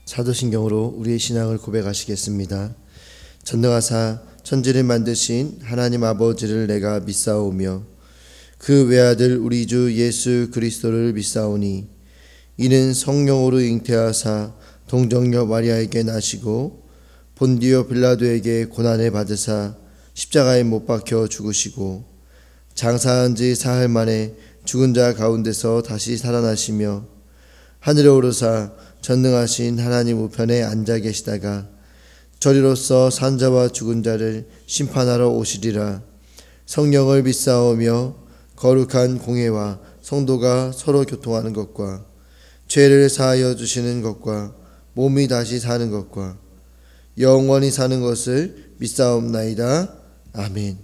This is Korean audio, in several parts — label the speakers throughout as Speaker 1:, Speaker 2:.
Speaker 1: 사도신경으로 우리의 신앙을 고백하시겠습니다. 전능하사 천지를 만드신 하나님 아버지를 내가 믿사오며 그 외아들 우리 주 예수 그리스도를 믿사오니 이는 성령으로 잉태하사 동정녀 마리아에게 나시고 본디오 빌라도에게 고난을 받으사 십자가에 못 박혀 죽으시고 장사한 지 사흘 만에 죽은 자 가운데서 다시 살아나시며 하늘에 오르사 전능하신 하나님 우편에 앉아 계시다가 저리로서 산자와 죽은 자를 심판하러 오시리라. 성령을 믿사오며 거룩한 공회와 성도가 서로 교통하는 것과 죄를 사하여 주시는 것과 몸이 다시 사는 것과 영원히 사는 것을 믿사옵나이다. 아멘.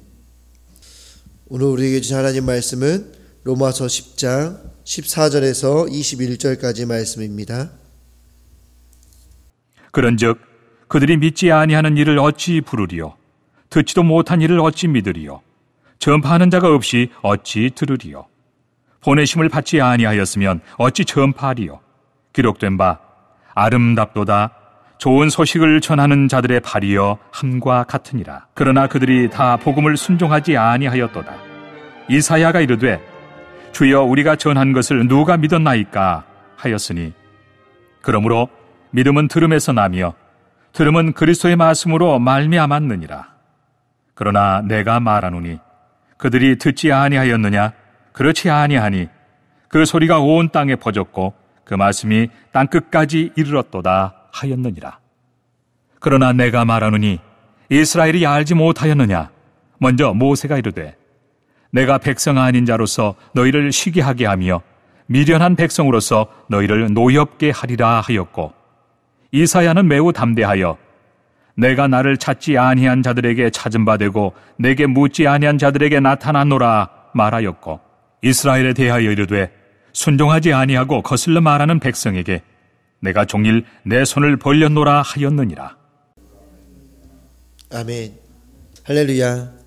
Speaker 1: 오늘 우리에게 주신 하나님 말씀은 로마서 10장 14절에서 21절까지 말씀입니다.
Speaker 2: 그런즉 그들이 믿지 아니하는 일을 어찌 부르리요? 듣지도 못한 일을 어찌 믿으리요? 전파하는 자가 없이 어찌 들으리요? 보내심을 받지 아니하였으면 어찌 전파하리요? 기록된 바 아름답도다 좋은 소식을 전하는 자들의 발이여 함과 같으니라. 그러나 그들이 다 복음을 순종하지 아니하였도다. 이사야가 이르되 주여 우리가 전한 것을 누가 믿었나이까 하였으니 그러므로 믿음은 들음에서 나며 들음은 그리스도의 말씀으로 말미암았느니라. 그러나 내가 말하노니 그들이 듣지 아니하였느냐? 그렇지 아니하니 그 소리가 온 땅에 퍼졌고 그 말씀이 땅 끝까지 이르렀도다 하였느니라. 그러나 내가 말하노니 이스라엘이 알지 못하였느냐? 먼저 모세가 이르되 내가 백성 아닌 자로서 너희를 쉬게 하게 하며 미련한 백성으로서 너희를 노엽게 하리라 하였고 이사야는 매우 담대하여 내가 나를 찾지 아니한 자들에게 찾은 바 되고 내게 묻지 아니한 자들에게 나타났노라 말하였고 이스라엘에 대하여 이르되 순종하지 아니하고 거슬러 말하는 백성에게 내가 종일 내 손을 벌렸노라 하였느니라.
Speaker 1: 아멘. 할렐루야.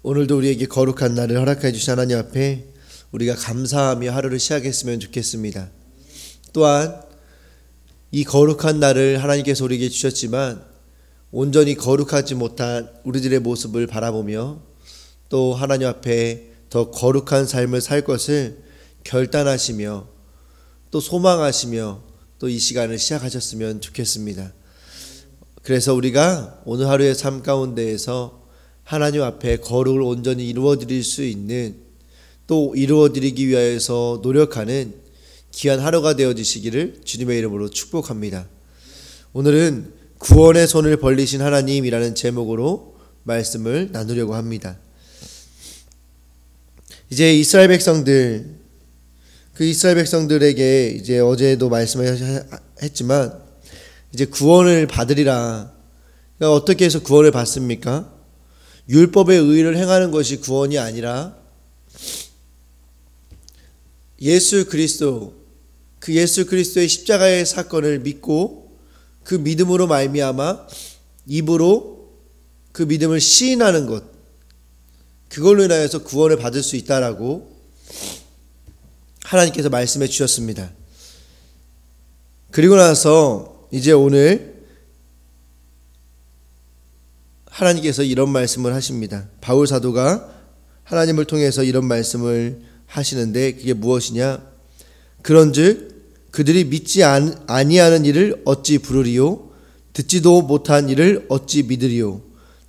Speaker 1: 오늘도 우리에게 거룩한 날을 허락해 주신 하나님 앞에 우리가 감사하며 하루를 시작했으면 좋겠습니다. 또한 이 거룩한 날을 하나님께서 우리에게 주셨지만 온전히 거룩하지 못한 우리들의 모습을 바라보며 또 하나님 앞에 더 거룩한 삶을 살 것을 결단하시며 또 소망하시며 또 이 시간을 시작하셨으면 좋겠습니다. 그래서 우리가 오늘 하루의 삶 가운데에서 하나님 앞에 거룩을 온전히 이루어드릴 수 있는 또 이루어드리기 위하여서 노력하는 귀한 하루가 되어지시기를 주님의 이름으로 축복합니다. 오늘은 구원의 손을 벌리신 하나님이라는 제목으로 말씀을 나누려고 합니다. 이제 이스라엘 백성들, 그 이스라엘 백성들에게 이제 어제도 말씀을 했지만 이제 구원을 받으리라. 그러니까 어떻게 해서 구원을 받습니까? 율법의 의를 행하는 것이 구원이 아니라 예수 그리스도, 그 예수 그리스도의 십자가의 사건을 믿고 그 믿음으로 말미암아 입으로 그 믿음을 시인하는 것, 그걸로 인하여서 구원을 받을 수 있다라고 하나님께서 말씀해 주셨습니다. 그리고 나서 이제 오늘 하나님께서 이런 말씀을 하십니다. 바울 사도가 하나님을 통해서 이런 말씀을 하시는데 그게 무엇이냐? 그런즉 그들이 믿지 아니하는 일을 어찌 부르리요? 듣지도 못한 일을 어찌 믿으리요?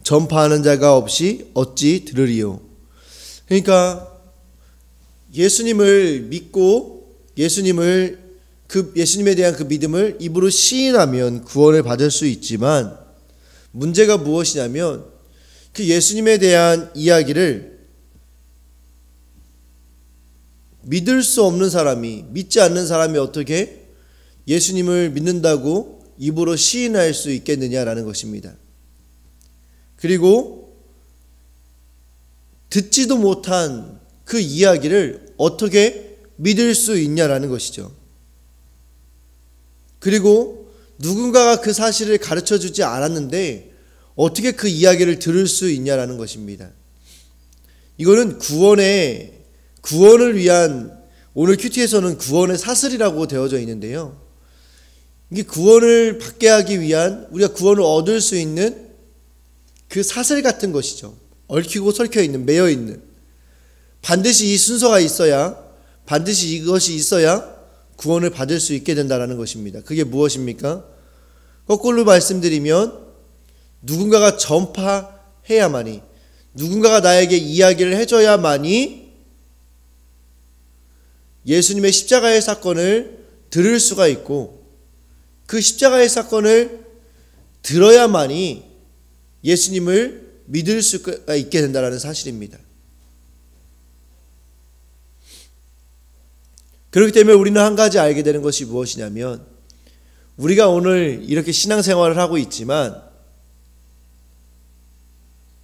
Speaker 1: 전파하는 자가 없이 어찌 들으리요? 그러니까 예수님을 믿고 예수님에 대한 그 믿음을 입으로 시인하면 구원을 받을 수 있지만 문제가 무엇이냐면 그 예수님에 대한 이야기를 믿을 수 없는 사람이, 믿지 않는 사람이 어떻게 예수님을 믿는다고 입으로 시인할 수 있겠느냐라는 것입니다. 그리고 듣지도 못한 그 이야기를 어떻게 믿을 수 있냐라는 것이죠. 그리고 누군가가 그 사실을 가르쳐 주지 않았는데 어떻게 그 이야기를 들을 수 있냐라는 것입니다. 이거는 구원을 위한, 오늘 큐티에서는 구원의 사슬이라고 되어져 있는데요. 이게 구원을 받게 하기 위한, 우리가 구원을 얻을 수 있는 그 사슬 같은 것이죠. 얽히고 설켜 있는, 매여 있는. 반드시 이 순서가 있어야, 반드시 이것이 있어야 구원을 받을 수 있게 된다는 것입니다. 그게 무엇입니까? 거꾸로 말씀드리면 누군가가 전파해야만이, 누군가가 나에게 이야기를 해줘야만이 예수님의 십자가의 사건을 들을 수가 있고, 그 십자가의 사건을 들어야만이 예수님을 믿을 수가 있게 된다는 사실입니다. 그렇기 때문에 우리는 한 가지 알게 되는 것이 무엇이냐면, 우리가 오늘 이렇게 신앙생활을 하고 있지만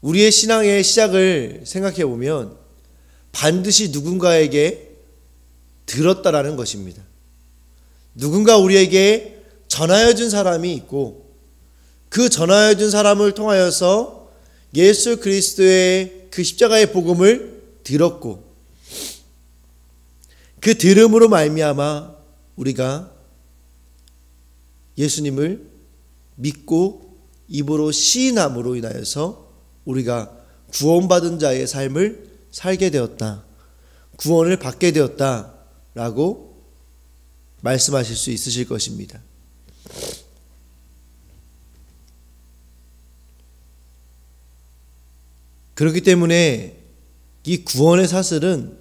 Speaker 1: 우리의 신앙의 시작을 생각해 보면 반드시 누군가에게 들었다라는 것입니다. 누군가 우리에게 전하여 준 사람이 있고, 그 전하여 준 사람을 통하여서 예수 그리스도의 그 십자가의 복음을 들었고, 그 들음으로 말미암아 우리가 예수님을 믿고 입으로 시인함으로 인하여서 우리가 구원받은 자의 삶을 살게 되었다, 구원을 받게 되었다라고 말씀하실 수 있으실 것입니다. 그렇기 때문에 이 구원의 사슬은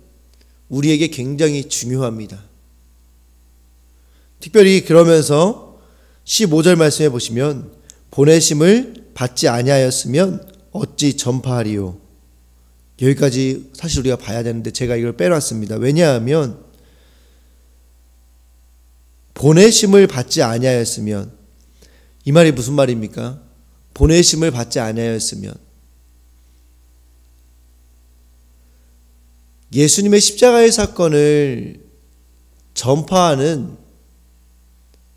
Speaker 1: 우리에게 굉장히 중요합니다. 특별히 그러면서 15절 말씀해 보시면, 보내심을 받지 아니하였으면 어찌 전파하리요. 여기까지 사실 우리가 봐야 되는데 제가 이걸 빼놨습니다. 왜냐하면 보내심을 받지 아니하였으면, 이 말이 무슨 말입니까? 보내심을 받지 아니하였으면, 예수님의 십자가의 사건을 전파하는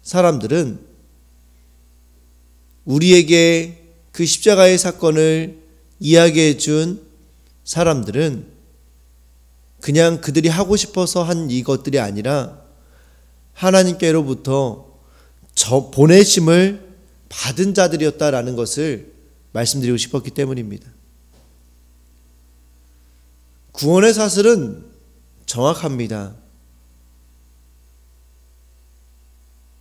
Speaker 1: 사람들은, 우리에게 그 십자가의 사건을 이야기해 준 사람들은 그냥 그들이 하고 싶어서 한 이것들이 아니라 하나님께로부터 보내심을 받은 자들이었다라는 것을 말씀드리고 싶었기 때문입니다. 구원의 사슬은 정확합니다.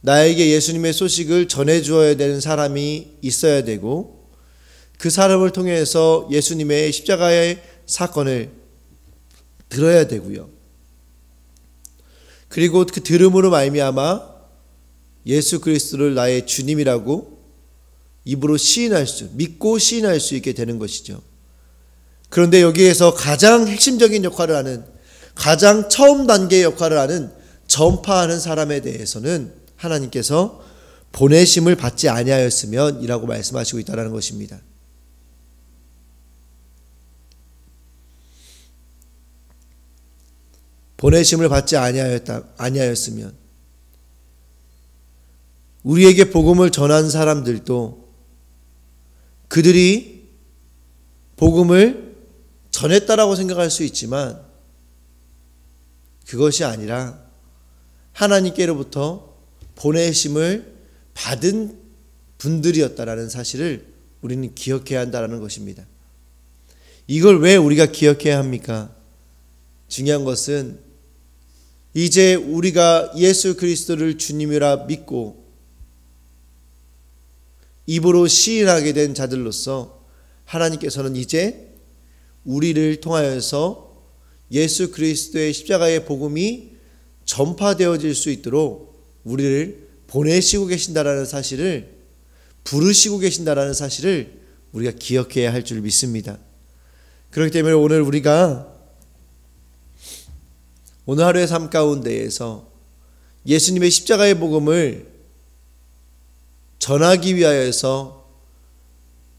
Speaker 1: 나에게 예수님의 소식을 전해주어야 되는 사람이 있어야 되고, 그 사람을 통해서 예수님의 십자가의 사건을 들어야 되고요. 그리고 그 들음으로 말미암아 예수 그리스도를 나의 주님이라고 입으로 믿고 시인할 수 있게 되는 것이죠. 그런데 여기에서 가장 핵심적인 역할을 하는, 가장 처음 단계의 역할을 하는 전파하는 사람에 대해서는 하나님께서 보내심을 받지 아니하였으면 이라고 말씀하시고 있다는 것입니다. 보내심을 받지 아니하였으면, 우리에게 복음을 전한 사람들도 그들이 복음을 전했다라고 생각할 수 있지만 그것이 아니라 하나님께로부터 보내심을 받은 분들이었다라는 사실을 우리는 기억해야 한다는 것입니다. 이걸 왜 우리가 기억해야 합니까? 중요한 것은 이제 우리가 예수 그리스도를 주님이라 믿고 입으로 시인하게 된 자들로서 하나님께서는 이제 우리를 통하여서 예수 그리스도의 십자가의 복음이 전파되어질 수 있도록 우리를 보내시고 계신다라는 사실을, 부르시고 계신다라는 사실을 우리가 기억해야 할 줄 믿습니다. 그렇기 때문에 오늘 하루의 삶 가운데에서 예수님의 십자가의 복음을 전하기 위하여서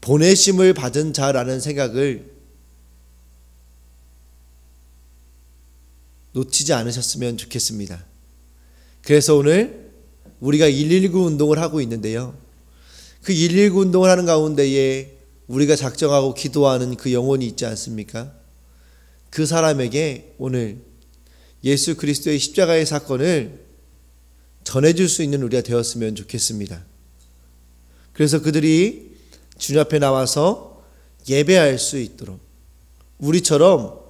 Speaker 1: 보내심을 받은 자라는 생각을 놓치지 않으셨으면 좋겠습니다. 그래서 오늘 우리가 119 운동을 하고 있는데요. 그 119 운동을 하는 가운데에 우리가 작정하고 기도하는 그 영혼이 있지 않습니까? 그 사람에게 오늘 예수 그리스도의 십자가의 사건을 전해줄 수 있는 우리가 되었으면 좋겠습니다. 그래서 그들이 주님 앞에 나와서 예배할 수 있도록, 우리처럼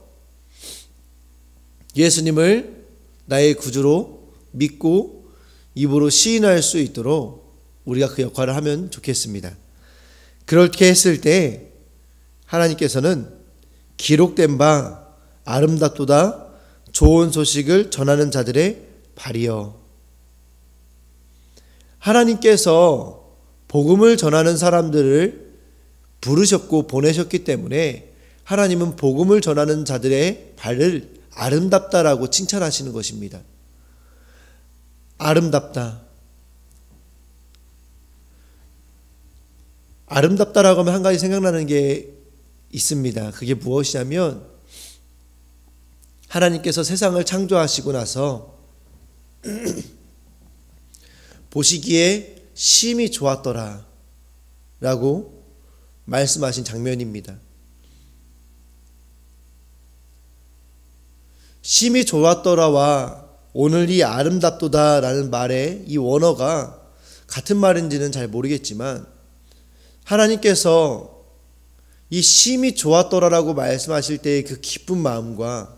Speaker 1: 예수님을 나의 구주로 믿고 입으로 시인할 수 있도록 우리가 그 역할을 하면 좋겠습니다. 그렇게 했을 때 하나님께서는 기록된 바 아름답도다 좋은 소식을 전하는 자들의 발이여. 하나님께서 복음을 전하는 사람들을 부르셨고 보내셨기 때문에 하나님은 복음을 전하는 자들의 발을 아름답다라고 칭찬하시는 것입니다. 아름답다. 아름답다라고 하면 한 가지 생각나는 게 있습니다. 그게 무엇이냐면 하나님께서 세상을 창조하시고 나서 보시기에 심히 좋았더라 라고 말씀하신 장면입니다. 심히 좋았더라와 오늘 이 아름답도다 라는 말의 이 원어가 같은 말인지는 잘 모르겠지만 하나님께서 이 심히 좋았더라라고 말씀하실 때의 그 기쁜 마음과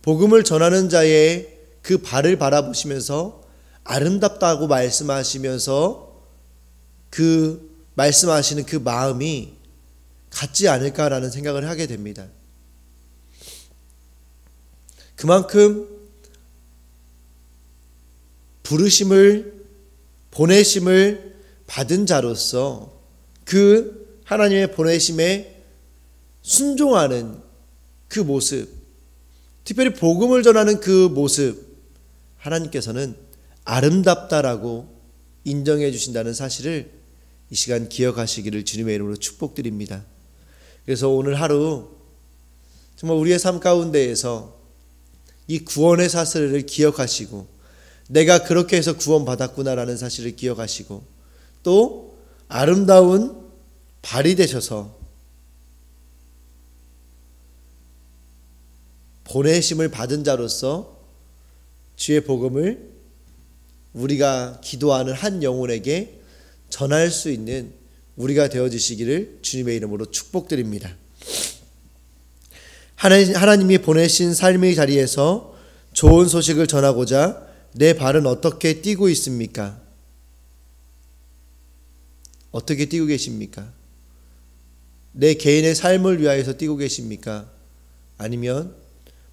Speaker 1: 복음을 전하는 자의 그 발을 바라보시면서 아름답다고 말씀하시면서 그 말씀하시는 그 마음이 같지 않을까라는 생각을 하게 됩니다. 그만큼 부르심을, 보내심을 받은 자로서 그 하나님의 보내심에 순종하는 그 모습, 특별히 복음을 전하는 그 모습, 하나님께서는 아름답다라고 인정해 주신다는 사실을 이 시간 기억하시기를 주님의 이름으로 축복드립니다. 그래서 오늘 하루 정말 우리의 삶 가운데에서 이 구원의 사실을 기억하시고 내가 그렇게 해서 구원받았구나라는 사실을 기억하시고 또 아름다운 발이 되셔서 보내심을 받은 자로서 주의 복음을 우리가 기도하는 한 영혼에게 전할 수 있는 우리가 되어주시기를 주님의 이름으로 축복드립니다. 하나님이 보내신 삶의 자리에서 좋은 소식을 전하고자 내 발은 어떻게 뛰고 있습니까? 어떻게 뛰고 계십니까? 내 개인의 삶을 위하여서 뛰고 계십니까? 아니면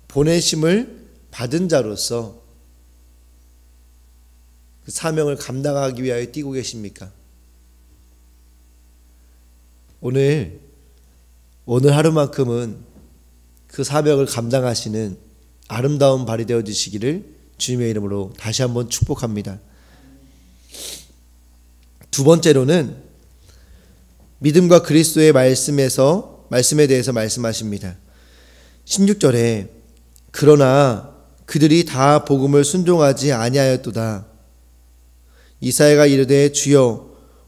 Speaker 1: 보내심을 받은 자로서 그 사명을 감당하기 위하여 뛰고 계십니까? 오늘 하루만큼은 그 사명을 감당하시는 아름다운 발이 되어 주시기를 주님의 이름으로 다시 한번 축복합니다. 두 번째로는 믿음과 그리스도의 말씀에 대해서 말씀하십니다. 16절에 그러나 그들이 다 복음을 순종하지 아니하였도다. 이사야가 이르되 주여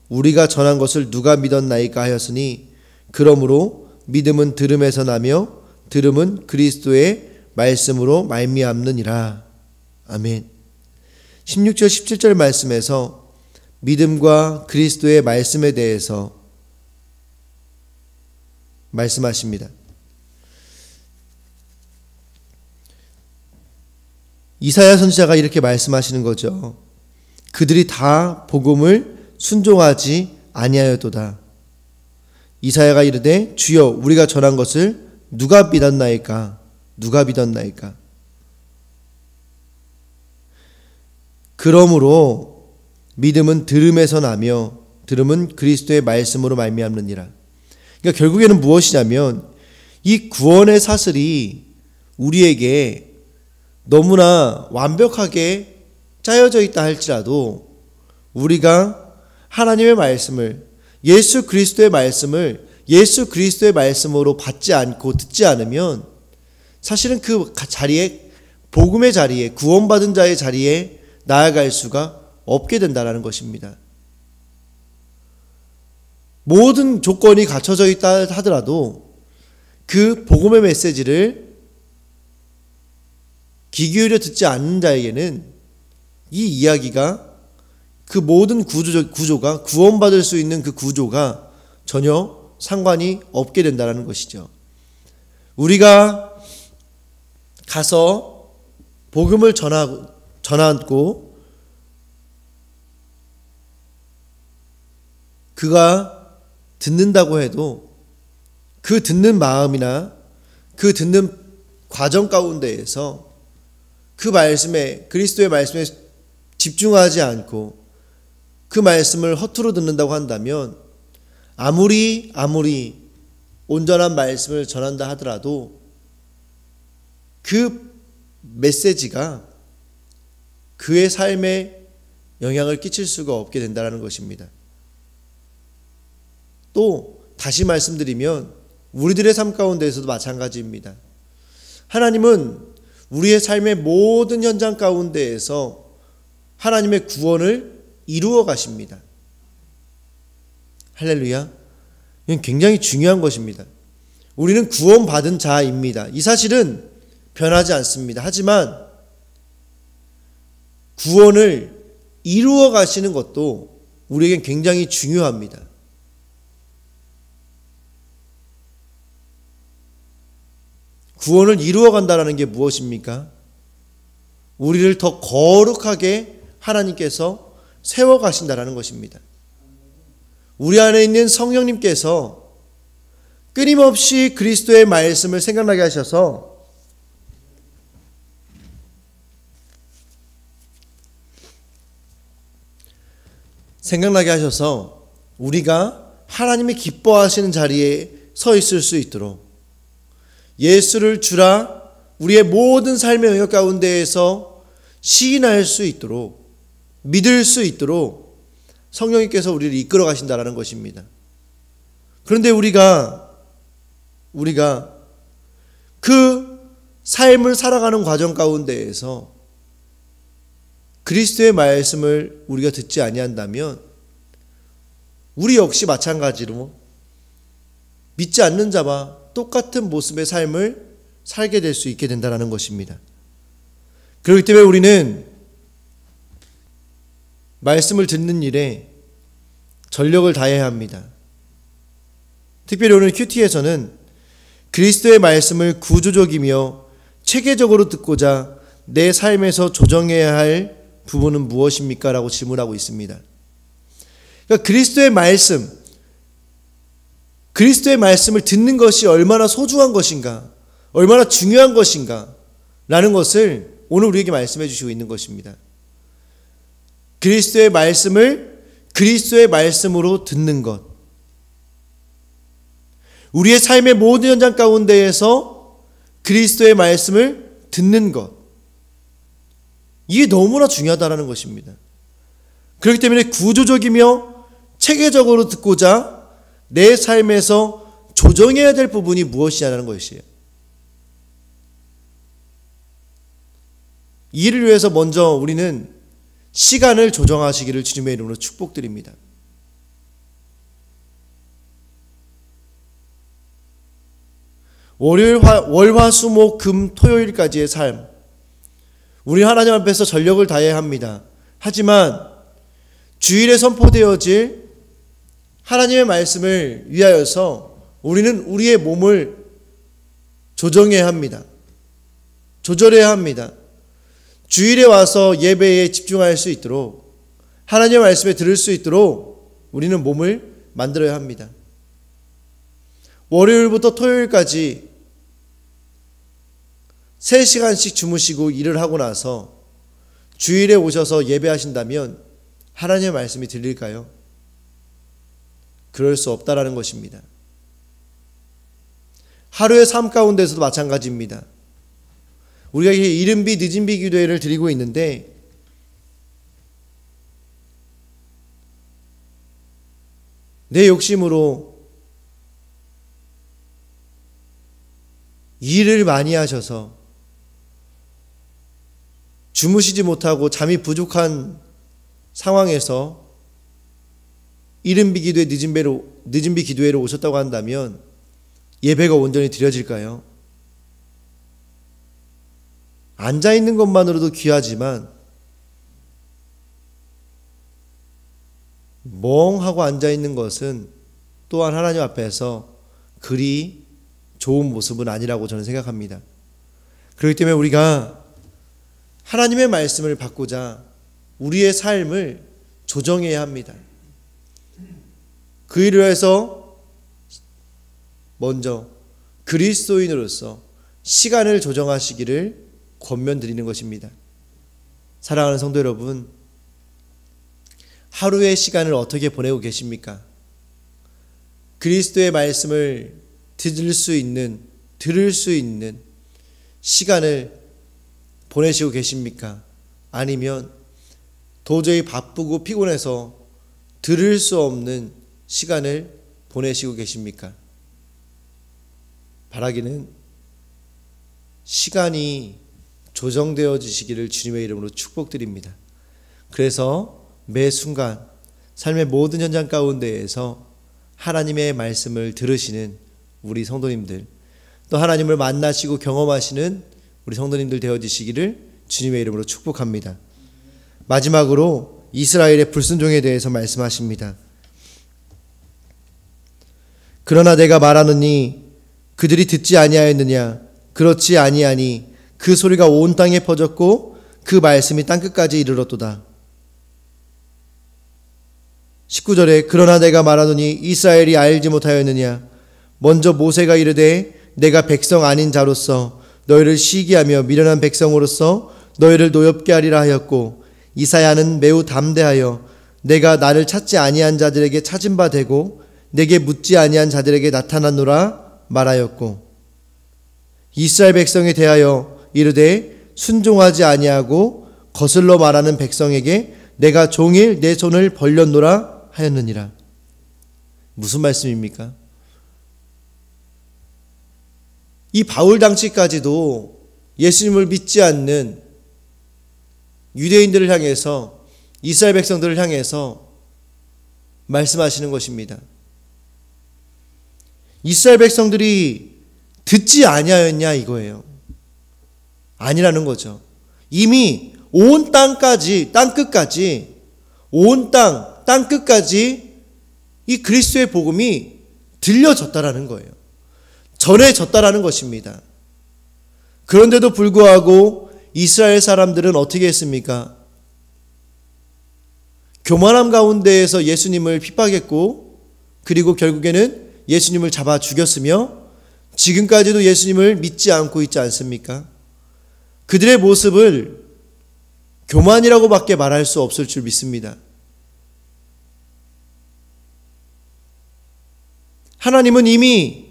Speaker 1: 우리가 전한 것을 누가 믿었나이까 하였으니 그러므로 믿음은 들음에서 나며 들음은 그리스도의 말씀으로 말미암느니라. 아멘. 16절 17절 말씀에서 믿음과 그리스도의 말씀에 대해서 말씀하십니다. 이사야 선지자가 이렇게 말씀하시는 거죠. 그들이 다 복음을 순종하지 아니하였도다. 이사야가 이르되 주여 우리가 전한 것을 누가 믿었나이까? 누가 믿었나이까? 그러므로 믿음은 들음에서 나며 들음은 그리스도의 말씀으로 말미암느니라. 그러니까 결국에는 무엇이냐면 이 구원의 사슬이 우리에게 너무나 완벽하게 짜여져 있다 할지라도 우리가 하나님의 말씀을 예수 그리스도의 말씀으로 받지 않고 듣지 않으면 사실은 그 자리에 복음의 자리에 구원받은 자의 자리에 나아갈 수가 없게 된다는 것입니다. 모든 조건이 갖춰져 있다 하더라도 그 복음의 메시지를 귀 기울여 듣지 않는 자에게는 이 이야기가 그 모든 구조가 구원받을 수 있는 그 구조가 전혀 상관이 없게 된다는 것이죠. 우리가 가서 복음을 전하고 그가 듣는다고 해도 그 듣는 마음이나 그 듣는 과정 가운데에서 그 말씀에, 그리스도의 말씀에 집중하지 않고 그 말씀을 허투루 듣는다고 한다면 아무리 온전한 말씀을 전한다 하더라도 그 메시지가 그의 삶에 영향을 끼칠 수가 없게 된다는 것입니다. 또 다시 말씀드리면 우리들의 삶 가운데에서도 마찬가지입니다. 하나님은 우리의 삶의 모든 현장 가운데에서 하나님의 구원을 이루어 가십니다. 할렐루야. 이건 굉장히 중요한 것입니다. 우리는 구원받은 자입니다. 이 사실은 변하지 않습니다. 하지만 구원을 이루어 가시는 것도 우리에겐 굉장히 중요합니다. 구원을 이루어 간다는 게 무엇입니까? 우리를 더 거룩하게 하나님께서 세워 가신다는 것입니다. 우리 안에 있는 성령님께서 끊임없이 그리스도의 말씀을 생각나게 하셔서 우리가 하나님이 기뻐하시는 자리에 서 있을 수 있도록 예수를 주라 우리의 모든 삶의 영역 가운데에서 시인할 수 있도록 믿을 수 있도록 성령님께서 우리를 이끌어 가신다는 것입니다. 그런데 우리가 그 삶을 살아가는 과정 가운데에서 그리스도의 말씀을 우리가 듣지 아니한다면 우리 역시 마찬가지로 믿지 않는 자와 똑같은 모습의 삶을 살게 될 수 있게 된다는 것입니다. 그렇기 때문에 우리는 말씀을 듣는 일에 전력을 다해야 합니다. 특별히 오늘 큐티에서는 그리스도의 말씀을 구조적이며 체계적으로 듣고자 내 삶에서 조정해야 할 부분은 무엇입니까? 라고 질문하고 있습니다. 그러니까 그리스도의 말씀을 듣는 것이 얼마나 소중한 것인가, 얼마나 중요한 것인가 라는 것을 오늘 우리에게 말씀해 주시고 있는 것입니다. 그리스도의 말씀을 그리스도의 말씀으로 듣는 것, 우리의 삶의 모든 현장 가운데에서 그리스도의 말씀을 듣는 것, 이게 너무나 중요하다는 것입니다. 그렇기 때문에 구조적이며 체계적으로 듣고자 내 삶에서 조정해야 될 부분이 무엇이냐는 것이에요. 이를 위해서 먼저 우리는 시간을 조정하시기를 주님의 이름으로 축복드립니다. 월요일, 월, 화, 수, 목, 금, 토요일까지의 삶, 우리 하나님 앞에서 전력을 다해야 합니다. 하지만 주일에 선포되어질 하나님의 말씀을 위하여서 우리는 우리의 몸을 조정해야 합니다. 조절해야 합니다. 주일에 와서 예배에 집중할 수 있도록, 하나님의 말씀에 들을 수 있도록 우리는 몸을 만들어야 합니다. 월요일부터 토요일까지 3시간씩 주무시고 일을 하고 나서 주일에 오셔서 예배하신다면 하나님의 말씀이 들릴까요? 그럴 수 없다라는 것입니다. 하루의 삶 가운데서도 마찬가지입니다. 우리가 이른비 늦은비 기도회를 드리고 있는데 내 욕심으로 일을 많이 하셔서 주무시지 못하고 잠이 부족한 상황에서 이른비 기도회 늦은비 기도회로 오셨다고 한다면 예배가 온전히 드려질까요? 앉아있는 것만으로도 귀하지만 멍하고 앉아있는 것은 또한 하나님 앞에서 그리 좋은 모습은 아니라고 저는 생각합니다. 그렇기 때문에 우리가 하나님의 말씀을 받고자 우리의 삶을 조정해야 합니다. 그 일을 해서 먼저 그리스도인으로서 시간을 조정하시기를 권면드리는 것입니다. 사랑하는 성도 여러분, 하루의 시간을 어떻게 보내고 계십니까? 그리스도의 말씀을 들을 수 있는 시간을 보내시고 계십니까? 아니면 도저히 바쁘고 피곤해서 들을 수 없는 시간을 보내시고 계십니까? 바라기는 시간이 조정되어지시기를 주님의 이름으로 축복드립니다. 그래서 매 순간 삶의 모든 현장 가운데에서 하나님의 말씀을 들으시는 우리 성도님들, 또 하나님을 만나시고 경험하시는 우리 성도님들 되어지시기를 주님의 이름으로 축복합니다. 마지막으로 이스라엘의 불순종에 대해서 말씀하십니다. 그러나 내가 말하노니 그들이 듣지 아니하였느냐? 그렇지 아니하니 그 소리가 온 땅에 퍼졌고 그 말씀이 땅끝까지 이르렀도다. 19절에 그러나 내가 말하노니 이스라엘이 알지 못하였느냐? 먼저 모세가 이르되 내가 백성 아닌 자로서 너희를 시기하며 미련한 백성으로서 너희를 노엽게 하리라 하였고, 이사야는 매우 담대하여 내가 나를 찾지 아니한 자들에게 찾은 바 되고 내게 묻지 아니한 자들에게 나타났노라 말하였고, 이스라엘 백성에 대하여 이르되 순종하지 아니하고 거슬러 말하는 백성에게 내가 종일 내 손을 벌렸노라 하였느니라. 무슨 말씀입니까? 이 바울 당시까지도 예수님을 믿지 않는 유대인들을 향해서, 이스라엘 백성들을 향해서 말씀하시는 것입니다. 이스라엘 백성들이 듣지 아니하였냐 이거예요. 아니라는 거죠. 이미 온 땅까지, 땅끝까지, 온 땅끝까지 이 그리스도의 복음이 들려졌다라는 거예요. 전해졌다라는 것입니다. 그런데도 불구하고 이스라엘 사람들은 어떻게 했습니까? 교만함 가운데에서 예수님을 핍박했고, 그리고 결국에는 예수님을 잡아 죽였으며 지금까지도 예수님을 믿지 않고 있지 않습니까? 그들의 모습을 교만이라고밖에 말할 수 없을 줄 믿습니다. 하나님은 이미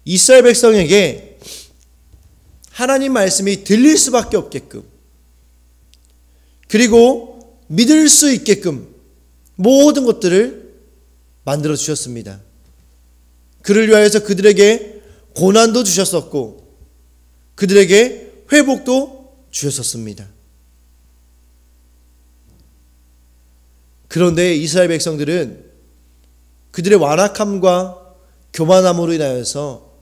Speaker 1: 이스라엘 백성에게 하나님 말씀이 들릴 수밖에 없게끔, 그리고 믿을 수 있게끔 모든 것들을 만들어 주셨습니다. 그를 위하여서 그들에게 고난도 주셨었고 그들에게 회복도 주셨었습니다. 그런데 이스라엘 백성들은 그들의 완악함과 교만함으로 인하여서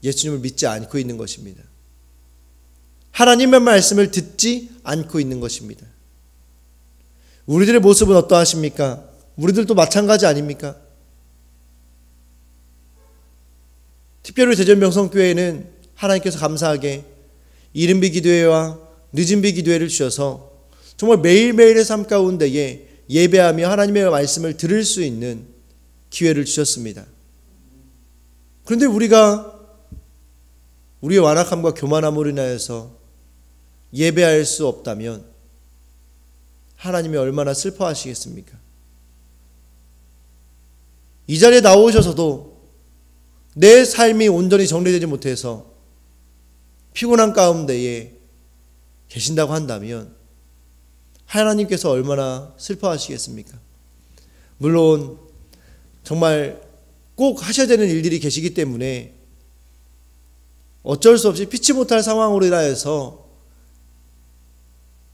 Speaker 1: 예수님을 믿지 않고 있는 것입니다. 하나님의 말씀을 듣지 않고 있는 것입니다. 우리들의 모습은 어떠하십니까? 우리들도 마찬가지 아닙니까? 특별히 대전명성교회는 하나님께서 감사하게 이른비 기도회와 늦은비 기도회를 주셔서 정말 매일매일의 삶 가운데에 예배하며 하나님의 말씀을 들을 수 있는 기회를 주셨습니다. 그런데 우리가 우리의 완악함과 교만함으로 인하여서 예배할 수 없다면 하나님이 얼마나 슬퍼하시겠습니까? 이 자리에 나오셔서도 내 삶이 온전히 정리되지 못해서 피곤한 가운데에 계신다고 한다면 하나님께서 얼마나 슬퍼하시겠습니까? 물론 정말 꼭 하셔야 되는 일들이 계시기 때문에 어쩔 수 없이 피치 못할 상황으로 인하여서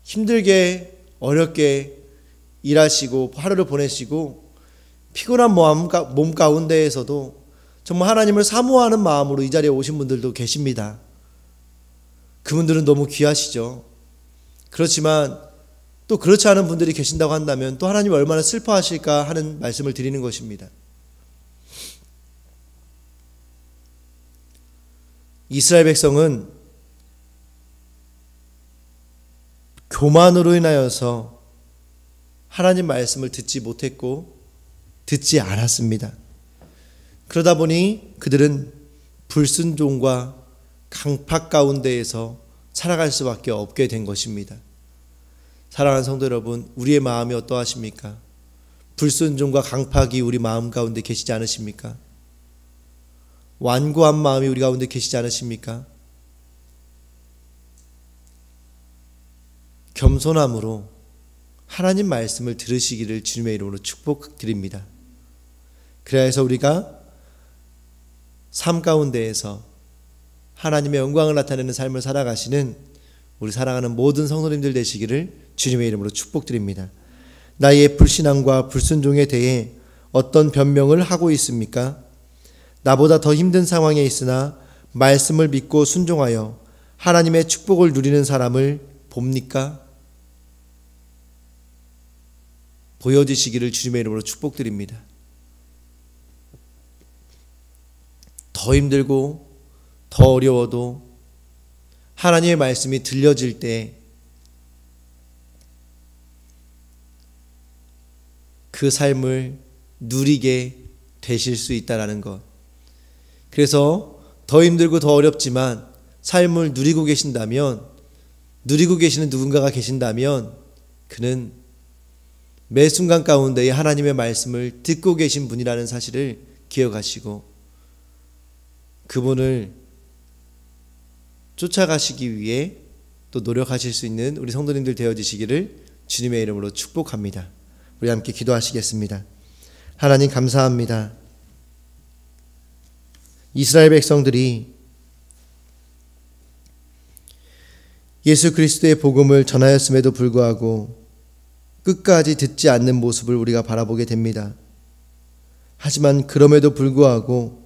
Speaker 1: 힘들게 어렵게 일하시고 하루를 보내시고 피곤한 몸 가운데에서도 정말 하나님을 사모하는 마음으로 이 자리에 오신 분들도 계십니다. 그분들은 너무 귀하시죠. 그렇지만 또 그렇지 않은 분들이 계신다고 한다면 또 하나님이 얼마나 슬퍼하실까 하는 말씀을 드리는 것입니다. 이스라엘 백성은 교만으로 인하여서 하나님 말씀을 듣지 못했고 듣지 않았습니다. 그러다 보니 그들은 불순종과 강팍 가운데에서 살아갈 수밖에 없게 된 것입니다. 사랑하는 성도 여러분, 우리의 마음이 어떠하십니까? 불순종과 강팍이 우리 마음 가운데 계시지 않으십니까? 완고한 마음이 우리 가운데 계시지 않으십니까? 겸손함으로 하나님 말씀을 들으시기를 주님의 이름으로 축복드립니다. 그래야 해서 우리가 삶 가운데에서 하나님의 영광을 나타내는 삶을 살아가시는 우리 사랑하는 모든 성도님들 되시기를 주님의 이름으로 축복드립니다. 나의 불신앙과 불순종에 대해 어떤 변명을 하고 있습니까? 나보다 더 힘든 상황에 있으나 말씀을 믿고 순종하여 하나님의 축복을 누리는 사람을 봅니까? 보여주시기를 주님의 이름으로 축복드립니다. 더 힘들고 더 어려워도 하나님의 말씀이 들려질 때 그 삶을 누리게 되실 수 있다는 것. 그래서 더 힘들고 더 어렵지만 삶을 누리고 계신다면, 누리고 계시는 누군가가 계신다면 그는 매 순간 가운데에 하나님의 말씀을 듣고 계신 분이라는 사실을 기억하시고 그분을 쫓아가시기 위해 또 노력하실 수 있는 우리 성도님들 되어지시기를 주님의 이름으로 축복합니다. 우리 함께 기도하시겠습니다. 하나님 감사합니다. 이스라엘 백성들이 예수 그리스도의 복음을 전하였음에도 불구하고 끝까지 듣지 않는 모습을 우리가 바라보게 됩니다. 하지만 그럼에도 불구하고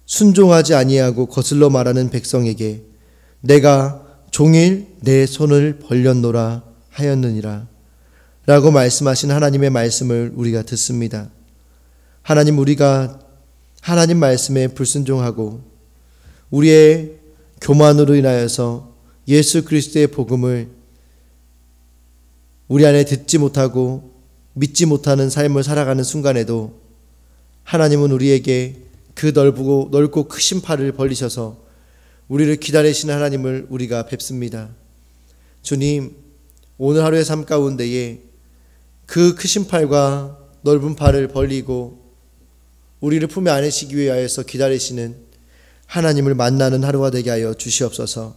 Speaker 1: 순종하지 아니하고 거슬러 말하는 백성에게 내가 종일 내 손을 벌렸노라 하였느니라 라고 말씀하신 하나님의 말씀을 우리가 듣습니다. 하나님, 우리가 하나님 말씀에 불순종하고 우리의 교만으로 인하여서 예수 그리스도의 복음을 우리 안에 듣지 못하고 믿지 못하는 삶을 살아가는 순간에도 하나님은 우리에게 그 넓고 크신 팔을 벌리셔서 우리를 기다리시는 하나님을 우리가 뵙습니다. 주님, 오늘 하루의 삶 가운데에 그 크신 팔과 넓은 팔을 벌리고 우리를 품에 안으시기 위하여서 기다리시는 하나님을 만나는 하루가 되게 하여 주시옵소서.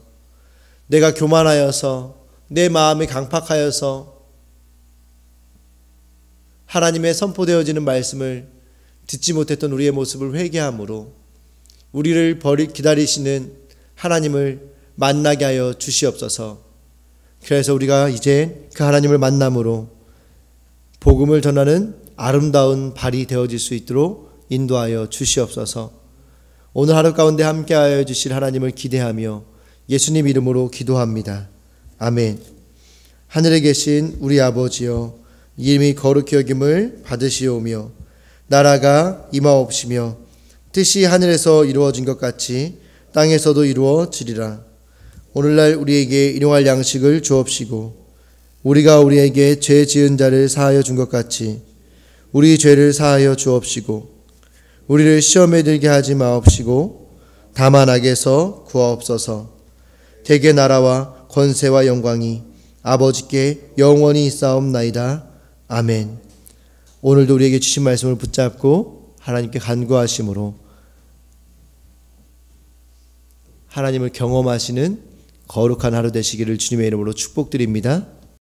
Speaker 1: 내가 교만하여서 내 마음이 강팍하여서 하나님의 선포되어지는 말씀을 듣지 못했던 우리의 모습을 회개함으로 우리를 기다리시는 하나님을 만나게 하여 주시옵소서. 그래서 우리가 이제 그 하나님을 만남으로 복음을 전하는 아름다운 발이 되어질 수 있도록 인도하여 주시옵소서. 오늘 하루 가운데 함께하여 주실 하나님을 기대하며 예수님 이름으로 기도합니다. 아멘. 하늘에 계신 우리 아버지여, 이름이 거룩히 여김을 받으시오며 나라가 임하옵시며 뜻이 하늘에서 이루어진 것 같이 땅에서도 이루어지리라. 오늘날 우리에게 일용할 양식을 주옵시고 우리가 우리에게 죄 지은 자를 사하여 준 것 같이 우리 죄를 사하여 주옵시고 우리를 시험에 들게 하지 마옵시고 다만 악에서 구하옵소서. 대개 나라와 권세와 영광이 아버지께 영원히 있사옵나이다. 아멘. 오늘도 우리에게 주신 말씀을 붙잡고 하나님께 간구하심으로 하나님을 경험하시는 거룩한 하루 되시기를 주님의 이름으로 축복드립니다.